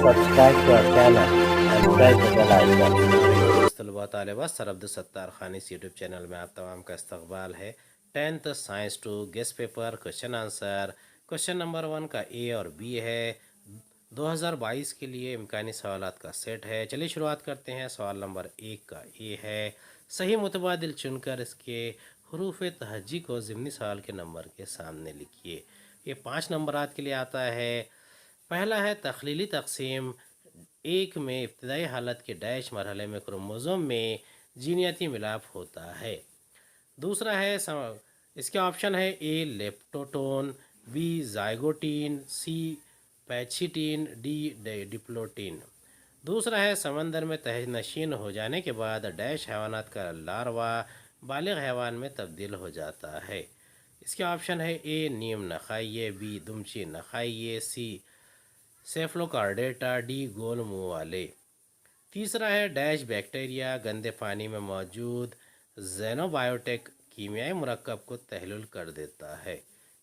subscribe to our channel and press the bell icon. طلباء طالبات سر عبدالستار خانی اس یوٹیوب چینل میں آپ تمام کا استقبال ہے۔ 10th science 2 guess paper question answer question number 1 کا اے اور بی ہے۔ 2022 کے لیے امکانی سوالات کا سیٹ ہے۔ چلیے شروعات کرتے ہیں۔ سوال نمبر 1 کا اے ہے، صحیح متبادل چن کر اس کے حروف تہجی کو ضمنی سوال کے نمبر کے سامنے لکھیے۔ یہ 5 نمبرات کے لیے آتا ہے۔ پہلا ہے تخلیلی تقسیم 1 میں ابتدائی حالت کے ڈیش مرحلے میں کروموزوم میں جینیاتی ملاپ ہوتا ہے۔ دوسرا ہے اس کے آپشن ہے اے لیپٹوٹون، بی زائگوٹین، سی پیچیٹین، ڈی ڈپلوٹین۔ دوسرا ہے سمندر میں تہہ نشین ہو جانے کے بعد ڈیش حیوانات کا لاروا بالغ حیوان میں تبدیل ہو جاتا ہے۔ اس کے آپشن ہے اے نیم نخائیے، بی دمچی نخائیے، سی سیفلوکارڈیٹا، ڈی گول منہ والے۔ تیسرا ہے ڈیش بیکٹیریا گندے پانی میں موجود زینوبائیوٹک کیمیائی مرکب کو تحلیل کر دیتا ہے۔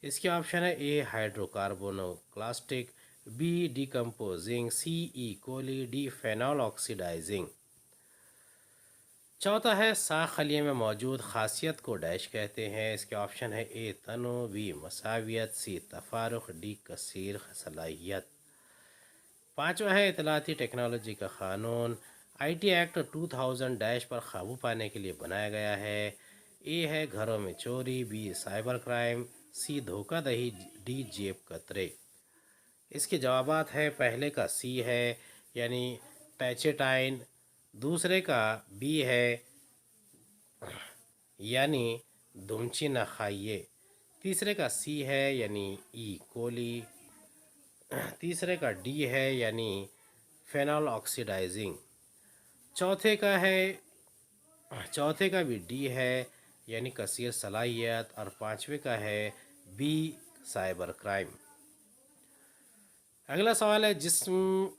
اس کے آپشن ہے A hydro carbonoclastic, B decomposing, C E coli, D phenol oxidising. چوتھا ہے ساخ خلیے میں موجود خاصیت کو ڈیش کہتے ہیں۔ اس کے آپشن ہے اے تنوع، بی مساویت، سی تفارق، ڈی کثیر صلاحیت۔ پانچواں ہے اطلاعاتی ٹیکنالوجی کا قانون، آئی ٹی ایکٹ 2000 ڈیش پر قابو پانے کے لیے بنایا گیا ہے۔ اے ہے گھروں میں چوری، بی سائبر کرائم، سی دھوکہ دہی، ڈی جیب کترے۔ اس کے جوابات ہے، پہلے کا سی ہے یعنی پیچیٹائن، دوسرے کا بی ہے یعنی دمچی نخائیے، تیسرے کا سی ہے یعنی ای کولی، تیسرے کا ڈی ہے یعنی فینول آکسیڈائزنگ، چوتھے کا بھی ڈی ہے یعنی کثیر صلاحیت، اور پانچویں کا ہے بی سائبر کرائم۔ اگلا سوال ہے،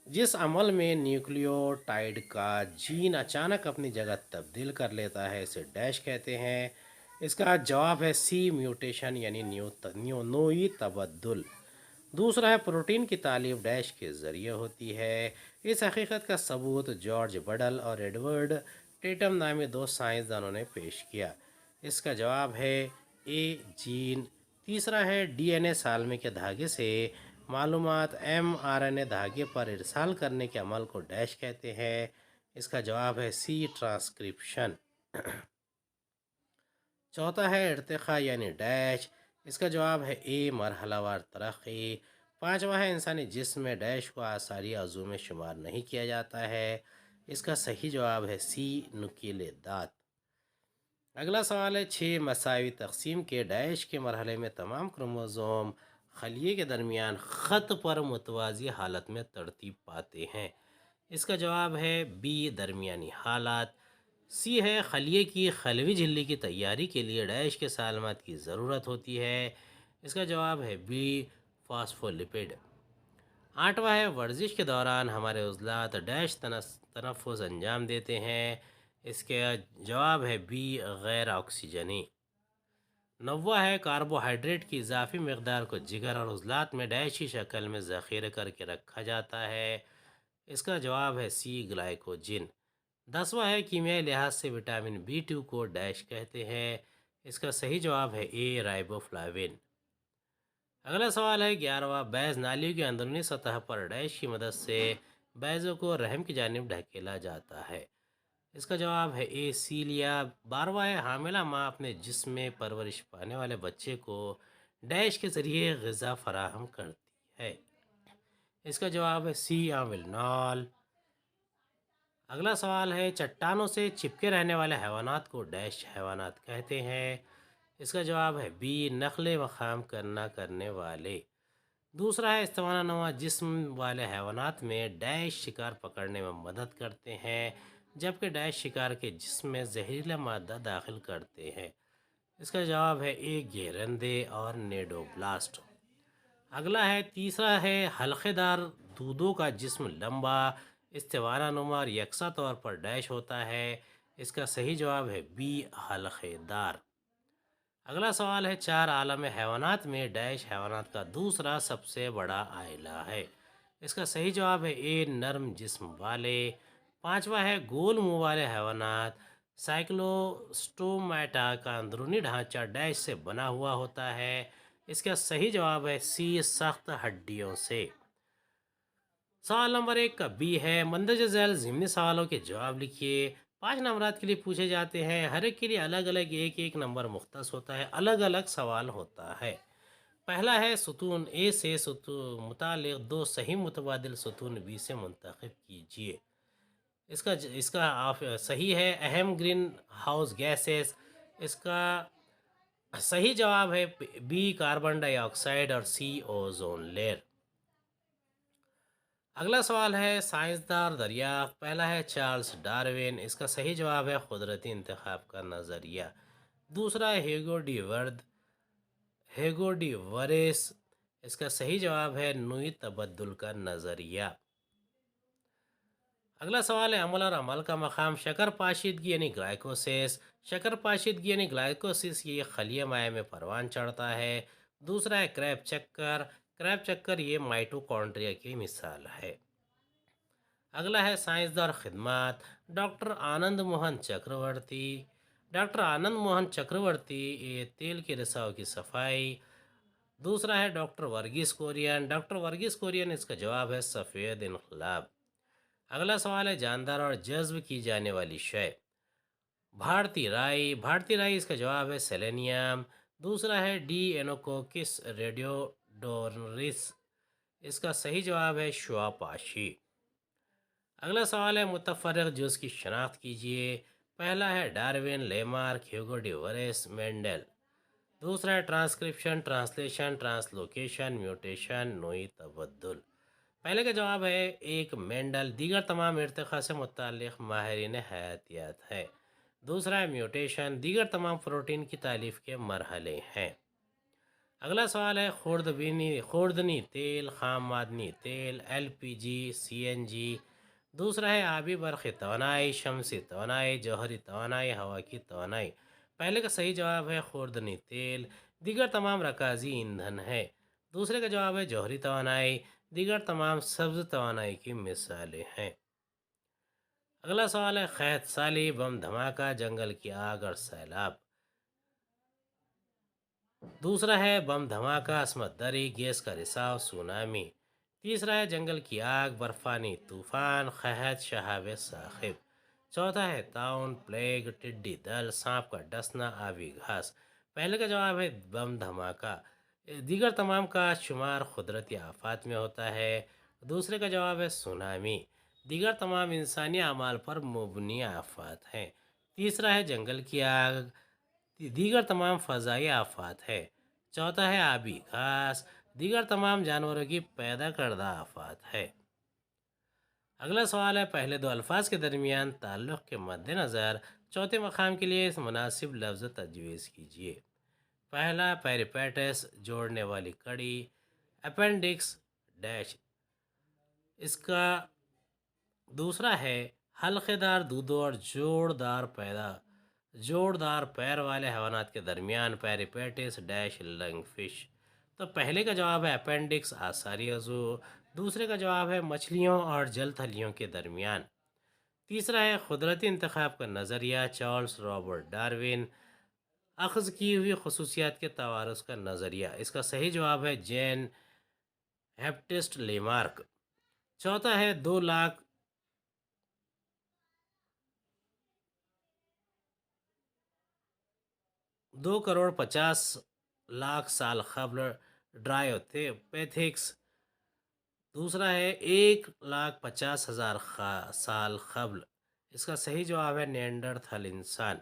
جس عمل میں نیوکلیوٹائڈ کا جین اچانک اپنی جگہ تبدیل کر لیتا ہے اسے ڈیش کہتے ہیں۔ اس کا جواب ہے سی میوٹیشن یعنی نوعی تبدل۔ دوسرا ہے پروٹین کی تعلیف ڈیش کے ذریعے ہوتی ہے۔ اس حقیقت کا ثبوت جارج بڈل اور ایڈورڈ ٹیٹم نامی 2 سائنسدانوں نے پیش کیا۔ اس کا جواب ہے اے جین۔ تیسرا ہے ڈی این اے سالمے کے دھاگے سے معلومات ایم آر این اے دھاگے پر ارسال کرنے کے عمل کو ڈیش کہتے ہیں۔ اس کا جواب ہے سی ٹرانسکرپشن۔ چوتھا ہے ارتقاء یعنی ڈیش، اس کا جواب ہے اے مرحلہ وار ترقی۔ پانچواں ہے انسانی جسم میں ڈیش کو آثاری عضو میں شمار نہیں کیا جاتا ہے۔ اس کا صحیح جواب ہے سی نکیلے دانت۔ اگلا سوال ہے، 6 مساوی تقسیم کے ڈیش کے مرحلے میں تمام کروموزوم خلیے کے درمیان خط پر متوازی حالت میں ترتیب پاتے ہیں۔ اس کا جواب ہے بی درمیانی حالت۔ سی ہے خلیے کی خلوی جھلی کی تیاری کے لیے ڈیش کے سالمات کی ضرورت ہوتی ہے۔ اس کا جواب ہے بی فاسفولیپڈ۔ آٹھواں ہے ورزش کے دوران ہمارے عضلات ڈیش تنفس انجام دیتے ہیں۔ اس کا جواب ہے بی غیر آکسیجنی۔ نواں ہے کاربوہائیڈریٹ کی اضافی مقدار کو جگر اور عضلات میں ڈیشی شکل میں ذخیرہ کر کے رکھا جاتا ہے۔ اس کا جواب ہے سی گلائکوجن۔ 10واں ہے کیمیائی لحاظ سے وٹامن B2 کو ڈیش کہتے ہیں۔ اس کا صحیح جواب ہے اے رائبو فلاوین۔ اگلا سوال ہے 11واں، بیض نالیوں کی اندرونی سطح پر ڈیش کی مدد سے بیضوں کو رحم کی جانب ڈھکیلا جاتا ہے۔ اس کا جواب ہے اے سیلیا۔ 12واں ہے حاملہ ماں اپنے جسم میں پرورش پانے والے بچے کو ڈیش کے ذریعے غذا فراہم کرتی ہے۔ اس کا جواب ہے سی آملنال۔ اگلا سوال ہے، چٹانوں سے چپکے رہنے والے حیوانات کو ڈیش حیوانات کہتے ہیں۔ اس کا جواب ہے بی نقل مقام کرنے والے۔ دوسرا ہے استوانہ نما جسم والے حیوانات میں ڈیش شکار پکڑنے میں مدد کرتے ہیں، جبکہ ڈیش شکار کے جسم میں زہریلا مادہ داخل کرتے ہیں۔ اس کا جواب ہے اے گیرندے اور نیڈوبلاسٹ۔ اگلا ہے تیسرا ہے حلقے دار دودوں کا جسم لمبا، استوانہ نما اور یکساں طور پر ڈیش ہوتا ہے۔ اس کا صحیح جواب ہے بی حلقے دار۔ اگلا سوال ہے، 4 عالم حیوانات میں ڈیش حیوانات کا دوسرا سب سے بڑا عائلہ ہے۔ اس کا صحیح جواب ہے اے نرم جسم والے۔ پانچواں ہے گول منہ والے حیوانات سائکلوسٹومیٹا کا اندرونی ڈھانچہ ڈیش سے بنا ہوا ہوتا ہے۔ اس کا صحیح جواب ہے سی سخت ہڈیوں سے۔ سوال نمبر 1 کا بی ہے، مندرجہ ذیل ضمنی سوالوں کے جواب لکھیے۔ 5 نمبرات کے لیے پوچھے جاتے ہیں، ہر ایک کے لیے الگ الگ ایک نمبر مختص ہوتا ہے، الگ الگ سوال ہوتا ہے۔ پہلا ہے ستون اے سے متعلق دو صحیح متبادل ستون بی سے منتخب کیجیے۔ اس کا صحیح ہے اہم گرین ہاؤس گیسز۔ اس کا صحیح جواب ہے بی کاربن ڈائی آکسائڈ اور سی اوزون لیئر۔ اگلا سوال ہے سائنسدان دریافت۔ پہلا ہے چارلس ڈارون۔ اس کا صحیح جواب ہے قدرتی انتخاب کا نظریہ۔ دوسرا ہے ہیگو ڈی ورس۔ اس کا صحیح جواب ہے نوعی تبدل کا نظریہ۔ اگلا سوال ہے عمل اور عمل کا مقام۔ شکر پاشیدگی یعنی گلائکوسس۔ شکر پاشیدگی یعنی گلائکوسس یہ خلیہ مائع میں پروان چڑھتا ہے۔ دوسرا ہے کریب چکر۔ کریب چکر یہ مائٹوکونڈریا کی مثال ہے۔ اگلا ہے سائنسدان اور خدمات۔ ڈاکٹر آنند موہن چکرورتی۔ ڈاکٹر آنند موہن چکرورتی یہ تیل کے رساؤ کی صفائی۔ دوسرا ہے ڈاکٹر ورگیس کورین۔ ڈاکٹر ورگیس کورین اس کا جواب ہے سفید انقلاب۔ اگلا سوال ہے جاندار اور جذب کی جانے والی شے۔ بھارتی رائی۔ بھارتی رائی اس کا جواب ہے سیلینیم۔ دوسرا ہے ڈی اینوکوکس ریڈیوڈورنس۔ اس کا صحیح جواب ہے شواپاشی۔ اگلا سوال ہے متفرق جز کی شناخت کیجیے۔ پہلا ہے ڈارون، لیمارک، ہیوگو ڈی ورس، مینڈل۔ دوسرا ہے ٹرانسکرپشن، ٹرانسلیشن، ٹرانسلوکیشن، میوٹیشن، نوعی تبدل۔ پہلے کا جواب ہے ایک مینڈل۔ دیگر تمام ارتقاء سے متعلق ماہرین حیاتیات ہے۔ دوسرا ہے میوٹیشن۔ دیگر تمام پروٹین کی تالیف کے مرحلے ہیں۔ اگلا سوال ہے خوردنی تیل، خام معدنی تیل، ایل پی جی، سی این جی۔ دوسرا ہے آبی برقی توانائی، شمسی توانائی، جوہری توانائی، ہوا کی توانائی۔ پہلے کا صحیح جواب ہے خوردنی تیل۔ دیگر تمام رکازی ایندھن ہے۔ دوسرے کا جواب ہے جوہری توانائی۔ دیگر تمام سبز توانائی کی مثالیں ہیں۔ اگلا سوال ہے قحط سالی، بم دھماکہ، جنگل کی آگ اور سیلاب۔ دوسرا ہے بم دھماکہ، عصمت دری، گیس کا رساؤ، سونامی۔ تیسرا ہے جنگل کی آگ، برفانی طوفان، قحط، شہاب ثاقب۔ چوتھا ہے طاعون، پلیگ، ٹڈی دل، سانپ کا ڈسنا، آبی گھاس۔ پہلے کا جواب ہے بم دھماکہ۔ دیگر تمام کا شمار قدرتی آفات میں ہوتا ہے۔ دوسرے کا جواب ہے سونامی۔ دیگر تمام انسانی اعمال پر مبنی آفات ہیں۔ تیسرا ہے جنگل کی آگ۔ دیگر تمام فضائی آفات ہے۔ چوتھا ہے آبی گھاس۔ دیگر تمام جانوروں کی پیدا کردہ آفات ہے۔ اگلا سوال ہے پہلے دو الفاظ کے درمیان تعلق کے مد نظر چوتھے مقام کے لیے مناسب لفظ تجویز کیجیے۔ پہلا پیریپیٹس، جوڑنے والی کڑی، اپینڈکس ڈیش۔ اس کا دوسرا ہے حلقے دار دودوں اور جوڑ دار پیر والے حیوانات کے درمیان پیریپیٹس ڈیش لنگ فش۔ تو پہلے کا جواب ہے اپینڈکس آثاری عضو۔ دوسرے کا جواب ہے مچھلیوں اور جل تھلیوں کے درمیان۔ تیسرا ہے قدرتی انتخاب کا نظریہ، چارلس رابرٹ ڈارون۔ اخذ کی ہوئی خصوصیات کے توارث کا نظریہ۔ اس کا صحیح جواب ہے جین ہیپٹسٹ لیمارک۔ چوتھا ہے 2,50,00,000 سال قبل ڈرائیوپیتھکس۔ دوسرا ہے 1,50,000 سال قبل۔ اس کا صحیح جواب ہے نیانڈرتھل انسان۔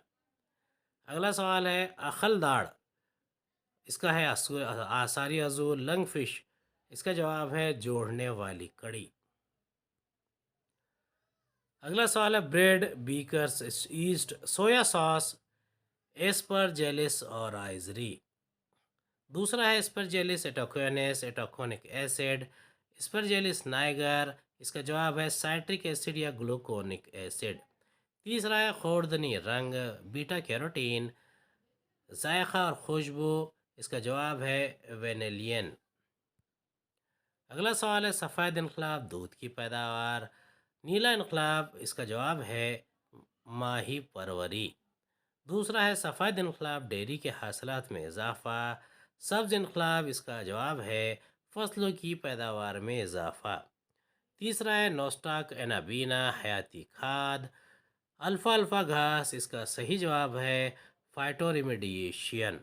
اگلا سوال ہے اخلداڑ۔ اس کا ہے آثاری عضو، لنگ فش۔ اس کا جواب ہے جوڑنے والی کڑی۔ اگلا سوال ہے بریڈ، بیکرز، ایسٹ، سویا ساس، ایسپرجیلس اور آئزری۔ دوسرا ہے اسپرجیلس ایٹوکونس، ایٹوکونک ایسڈ، اسپرجیلس نائگر۔ اس کا جواب ہے سائٹرک ایسڈ یا گلوکونک ایسڈ۔ تیسرا ہے خوردنی رنگ، بیٹا کیروٹین، ذائقہ اور خوشبو۔ اس کا جواب ہے وینیلین۔ اگلا سوال ہے سفید انقلاب دودھ کی پیداوار، نیلا انقلاب اس کا جواب ہے ماہی پروری، دوسرا ہے سفید انقلاب ڈیری کے حاصلات میں اضافہ، سبز انقلاب اس کا جواب ہے فصلوں کی پیداوار میں اضافہ، تیسرا ہے نوسٹاک اینابینا حیاتی کھاد، الفا الفا گھاس اس کا صحیح جواب ہے فائٹو ریمیڈیشن۔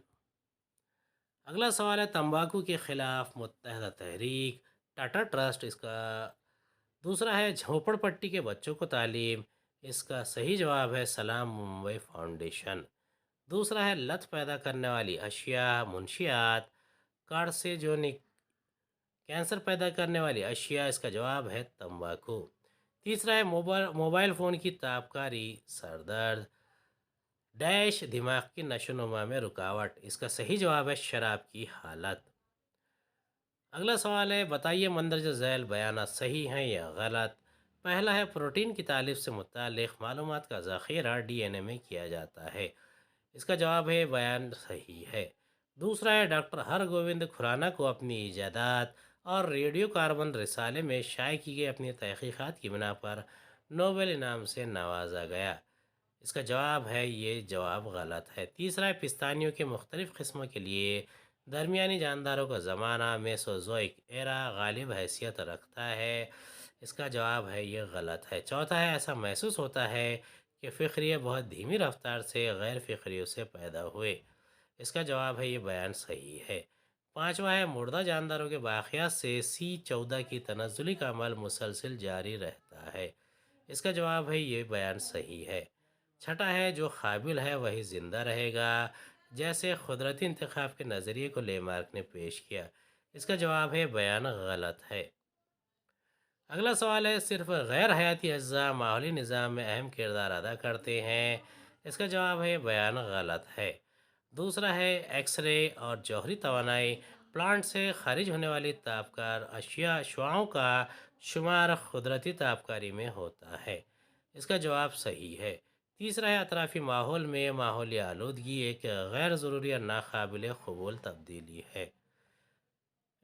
اگلا سوال ہے تمباکو کے خلاف متحدہ تحریک، ٹاٹا ٹرسٹ اس کا، دوسرا ہے جھونپڑ پٹی کے بچوں کو تعلیم، اس کا صحیح جواب ہے سلام ممبئی فاؤنڈیشن، دوسرا ہے لت پیدا کرنے والی اشیاء منشیات، کارسیجونک کینسر پیدا کرنے والی اشیاء اس کا جواب ہے تمباکو، تیسرا ہے موبائل فون کی تابکاری سر درد، ڈیش دماغ کی نشو و نما میں رکاوٹ اس کا صحیح جواب ہے شراب کی حالت۔ اگلا سوال ہے بتائیے مندرجہ ذیل بیانات صحیح ہیں یا غلط۔ پہلا ہے پروٹین کی تعریف سے متعلق معلومات کا ذخیرہ ڈی این اے میں کیا جاتا ہے، اس کا جواب ہے بیان صحیح ہے، دوسرا ہے ڈاکٹر ہرگوبند کھرانا کو اپنی ایجادات اور ریڈیو کاربن رسالے میں شائع کی گئی اپنی تحقیقات کی بنا پر نوبل انعام سے نوازا گیا، اس کا جواب ہے یہ جواب غلط ہے، تیسرا ہے پستانیوں کے مختلف قسموں کے لیے درمیانی جانداروں کا زمانہ میسوزوئک ایرا غالب حیثیت رکھتا ہے، اس کا جواب ہے یہ غلط ہے، چوتھا ہے ایسا محسوس ہوتا ہے کہ فقریے بہت دھیمی رفتار سے غیر فقریوں سے پیدا ہوئے، اس کا جواب ہے یہ بیان صحیح ہے، پانچواں ہے مردہ جانداروں کے باقیات سے C14 کی تنزلی کا عمل مسلسل جاری رہتا ہے، اس کا جواب ہے یہ بیان صحیح ہے، چھٹا ہے جو قابل ہے وہی زندہ رہے گا، جیسے قدرتی انتخاب کے نظریے کو لے مارک نے پیش کیا، اس کا جواب ہے بیان غلط ہے۔ اگلا سوال ہے صرف غیر حیاتی اجزاء ماحولی نظام میں اہم کردار ادا کرتے ہیں، اس کا جواب ہے بیان غلط ہے، دوسرا ہے ایکس رے اور جوہری توانائی پلانٹ سے خارج ہونے والی تابکار اشیاء شعاعوں کا شمار قدرتی تابکاری میں ہوتا ہے، اس کا جواب صحیح ہے، تیسرا ہے اطرافی ماحول میں ماحولی آلودگی ایک غیر ضروری اور ناقابل قبول تبدیلی ہے،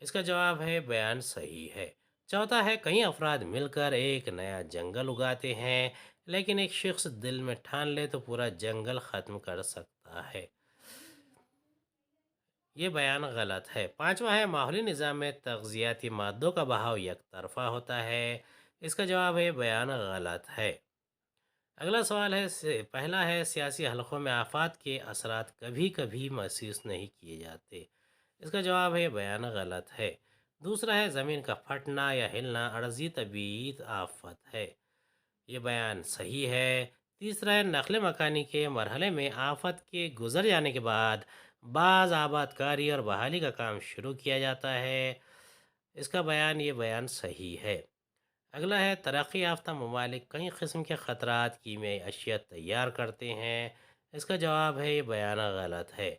اس کا جواب ہے بیان صحیح ہے، چوتھا ہے کئی افراد مل کر ایک نیا جنگل اگاتے ہیں لیکن ایک شخص دل میں ٹھان لے تو پورا جنگل ختم کر سکتا ہے، یہ بیان غلط ہے، پانچواں ہے ماحولی نظام میں تغذیاتی مادوں کا بہاؤ یک طرفہ ہوتا ہے، اس کا جواب ہے بیان غلط ہے۔ اگلا سوال ہے پہلا ہے سیاسی حلقوں میں آفات کے اثرات کبھی کبھی محسوس نہیں کیے جاتے، اس کا جواب ہے بیان غلط ہے، دوسرا ہے زمین کا پھٹنا یا ہلنا عرضی طبیعی آفت ہے، یہ بیان صحیح ہے، تیسرا ہے نقل مکانی کے مرحلے میں آفت کے گزر جانے کے بعد بعض آباد کاری اور بحالی کا کام شروع کیا جاتا ہے، اس کا بیان یہ بیان صحیح ہے۔ اگلا ہے ترقی یافتہ ممالک کئی قسم کے خطرات کیمیائی اشیاء تیار کرتے ہیں، اس کا جواب ہے یہ بیان غلط ہے،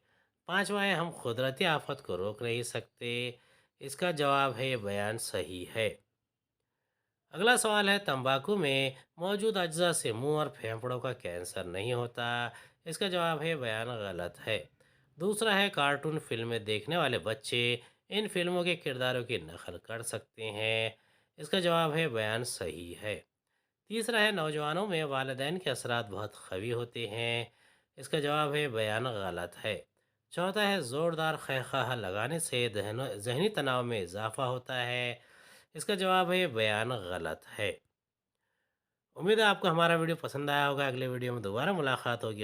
پانچواں ہے ہم قدرتی آفت کو روک نہیں سکتے، اس کا جواب ہے یہ بیان صحیح ہے۔ اگلا سوال ہے تمباکو میں موجود اجزاء سے منہ اور پھیپھڑوں کا کینسر نہیں ہوتا، اس کا جواب ہے بیان غلط ہے، دوسرا ہے کارٹون فلمیں دیکھنے والے بچے ان فلموں کے کرداروں کی نقل کر سکتے ہیں، اس کا جواب ہے بیان صحیح ہے، تیسرا ہے نوجوانوں میں والدین کے اثرات بہت قوی ہوتے ہیں، اس کا جواب ہے بیان غلط ہے، چوتھا ہے زوردار خیخہ لگانے سے ذہنی تناؤ میں اضافہ ہوتا ہے، اس کا جواب ہے بیان غلط ہے۔ امید ہے آپ کو ہمارا ویڈیو پسند آیا ہوگا، اگلے ویڈیو میں دوبارہ ملاقات ہوگی۔